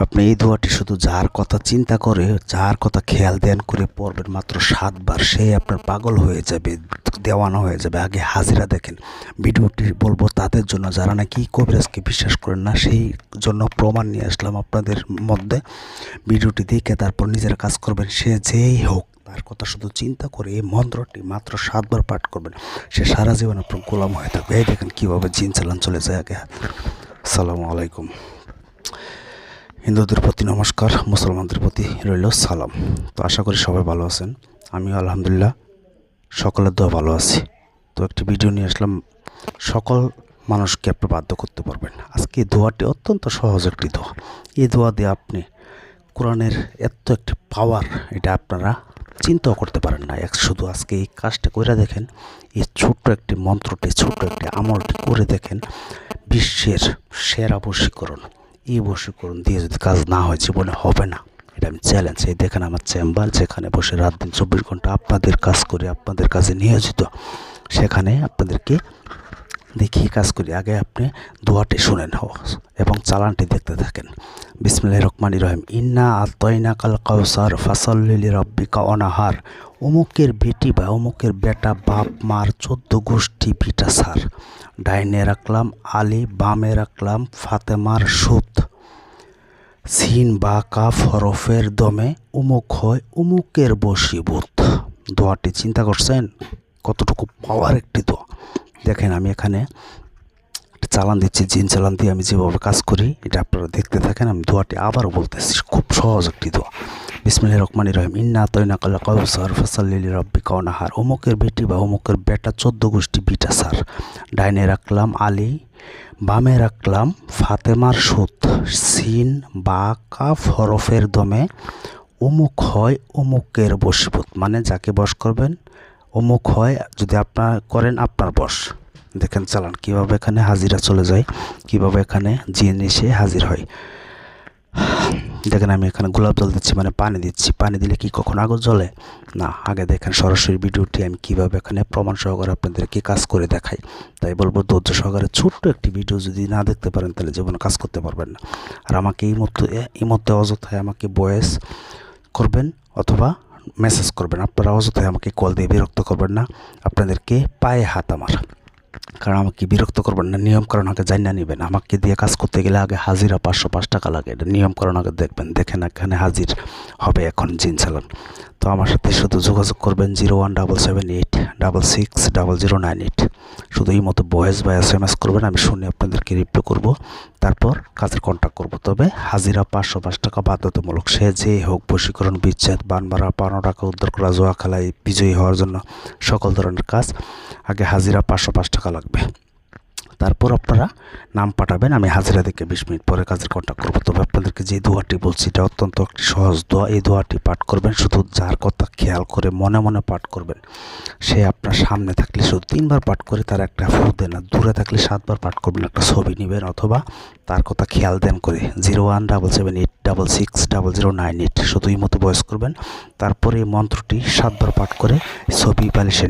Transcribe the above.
আপনি এই দোয়াটি শুধু যার কথা চিন্তা করে, যার কথা খেয়াল দেন করে পড়বেন মাত্র 7 বার, সে আপনার পাগল হয়ে যাবে, দেওয়ানা হয়ে যাবে। আগে হাজিরা দেখেন। ভিডিওটি বলবো তাদের জন্য যারা নাকি কবিরাজকে বিশ্বাস করেন না, সেই জন্য প্রমাণ নিয়ে আসলাম আপনাদের মধ্যে। ভিডিওটি দেখে তারপর নিজের কাজ করবেন। সে যেই হোক, তার কথা শুধু চিন্তা করে এই মন্ত্রটি মাত্র 7 বার পাঠ করবেন, সে সারা জীবন আপনার গোলাম হয়ে থাকবে। এই দেখেন কীভাবে জিন চালান চলে যায় আগে। আসসালামু আলাইকুম। হিন্দুদের প্রতি নমস্কার, মুসলমানদের প্রতি রইল সালাম। তো আশা করি সবাই ভালো আছেন। আমিও আলহামদুলিল্লাহ সকলের দোয়া ভালো আছি। তো একটি ভিডিও নিয়ে আসলাম, সকল মানুষকে আপনি বাধ্য করতে পারবেন। আজকে এই দোয়াটি অত্যন্ত সহজ একটি দোয়া। এই দোয়া দিয়ে আপনি কোরআনের এত একটি পাওয়ার, এটা আপনারা চিন্তাও করতে পারেন না। শুধু আজকে এই কাজটা করে দেখেন, এই ছোট্ট একটি মন্ত্রটি, ছোট্ট একটি আমলটি করে দেখেন, বিশ্বের সেরা বশীকরণ। এই বশীকরণ দিয়ে যদি কাজ না হয়, জীবনে হবে না। এটা আমি চ্যালেঞ্জ। এই দেখেন আমার চেম্বার, যেখানে বসে রাত দিন 24 ঘন্টা আপনাদের কাজ করে, আপনাদের কাজে নিয়োজিত, সেখানে আপনাদেরকে দেখিয়ে কাজ করি। আগে আপনি দোয়াটি শুনেন এবং চালানটি দেখতে থাকেন। বিসমিল্লাহির রহমানির রহিম। ইন্না আতাইনাকাল কাউসার ফাসাল্লি লিরাব্বিকা ওয়ানহার। অমুকের বেটি বা অমুকের বেটা, বাপ মার 14 গোষ্ঠী বিটা সার। ডাইনে রাখলাম আলী, বামে রাখলাম ফাতেমার সুত। সিন বা কাফ হরফের দমে উমুক হয় উমুকের বশীভূত। দোয়াটি চিন্তা করছেন কতটুকু পাওয়ার একটি দোয়া। দেখেন আমি এখানে চালান দিচ্ছি, জিন চালান দিয়ে আমি যেভাবে কাজ করি, এটা আপনারা দেখতে থাকেন। আমি দোয়াটি আবারও বলতেছি, খুব সহজ একটি দোয়া। বিসমিল্লাহির রহমানির রহিম। ইন্না আতাইনাকাল কাউসার ফাসাল্লি লিরাব্বিকা ওয়ানহার। অমুকের বেটি বা অমুকের বেটা 14 গোষ্ঠী বিটা সার। ডাইনে রাখলাম আলী, বামে রাখলাম ফাতেমার সুত। সিন বা কাফ হরফের দমে অমুক হয় অমুকের বশীভূত। মানে যাকে বশ করবেন অমুক হয়, যদি আপনার করেন আপনার বশ। দেখেন চালান কীভাবে এখানে হাজিরা চলে যায়, কীভাবে এখানে জিন এসে হাজির হয়। দেখেন আমি এখানে গোলাপ জল দিচ্ছি, মানে পানি দিচ্ছি। পানি দিলে কি কখন আগুন জ্বলে না? আগে দেখেন সরাসরি ভিডিওটি আমি কীভাবে এখানে প্রমাণ সহকারে আপনাদেরকে কাজ করে দেখাই। তাই বলবো ধৈর্য সহকারে ছোট্ট একটি ভিডিও যদি না দেখতে পারেন, তাহলে জীবনে কাজ করতে পারবেন না। আর আমাকে এই মধ্যে অযথায় আমাকে ভয়েস করবেন অথবা মেসেজ করবেন। আপনারা অযথায় আমাকে কল দিয়ে বিরক্ত করবেন না। আপনাদেরকে পায়ে হাত আমার, কারণ আমাকে বিরক্ত করবেন না। নিয়মকানুন আগে জানিয়ে নেবেন। আমাকে দিয়ে কাজ করতে গেলে আগে হাজিরা 505 টাকা লাগে। এটা নিয়মকানুন আগে দেখবেন। দেখেন এখানে হাজির হবে এখন জিন চালান। তো আমার সাথে শুধু যোগাযোগ করবেন 01778660098। শুধু এই মতো ভয়েস বা SMS করবেন, আমি শুনে আপনাদেরকে রিপ্লাই করব, তারপর কাজের কন্ট্যাক্ট করব। তবে হাজিরা 505 টাকা বাধ্যতামূলক। সে যে হোক, বশীকরণ, বিচ্ছেদ, বানমারা, 15 টাকা উদ্ধার করা, জোয়া খেলায় বিজয়ী হওয়ার জন্য সকল ধরনের কাজ, আগে হাজিরা 505 টাকা লাগবে। তারপর আপনারা নাম পাঠাবেন, আমি হাজিরা থেকে 20 মিনিট পরে কাজের কন্ট্যাক্ট করবো। তবে আপনাদেরকে যে দোয়াটি বলছি, এটা অত্যন্ত একটি সহজ দোয়া। এই দোয়াটি পাঠ করবেন শুধু যার কথা খেয়াল করে মনে মনে পাঠ করবেন। সে আপনার সামনে থাকলে শুধু 3 বার পাঠ করে তার একটা ফু দেন, আর দূরে থাকলে 7 বার পাঠ করবেন। একটা ছবি নেবেন অথবা তার কথা খেয়াল দেন করে 01778660098। শুধু এই মতো ভয়েস করবেন। তারপরে এই মন্ত্রটি 7 বার পাঠ করে ছবি পালিশে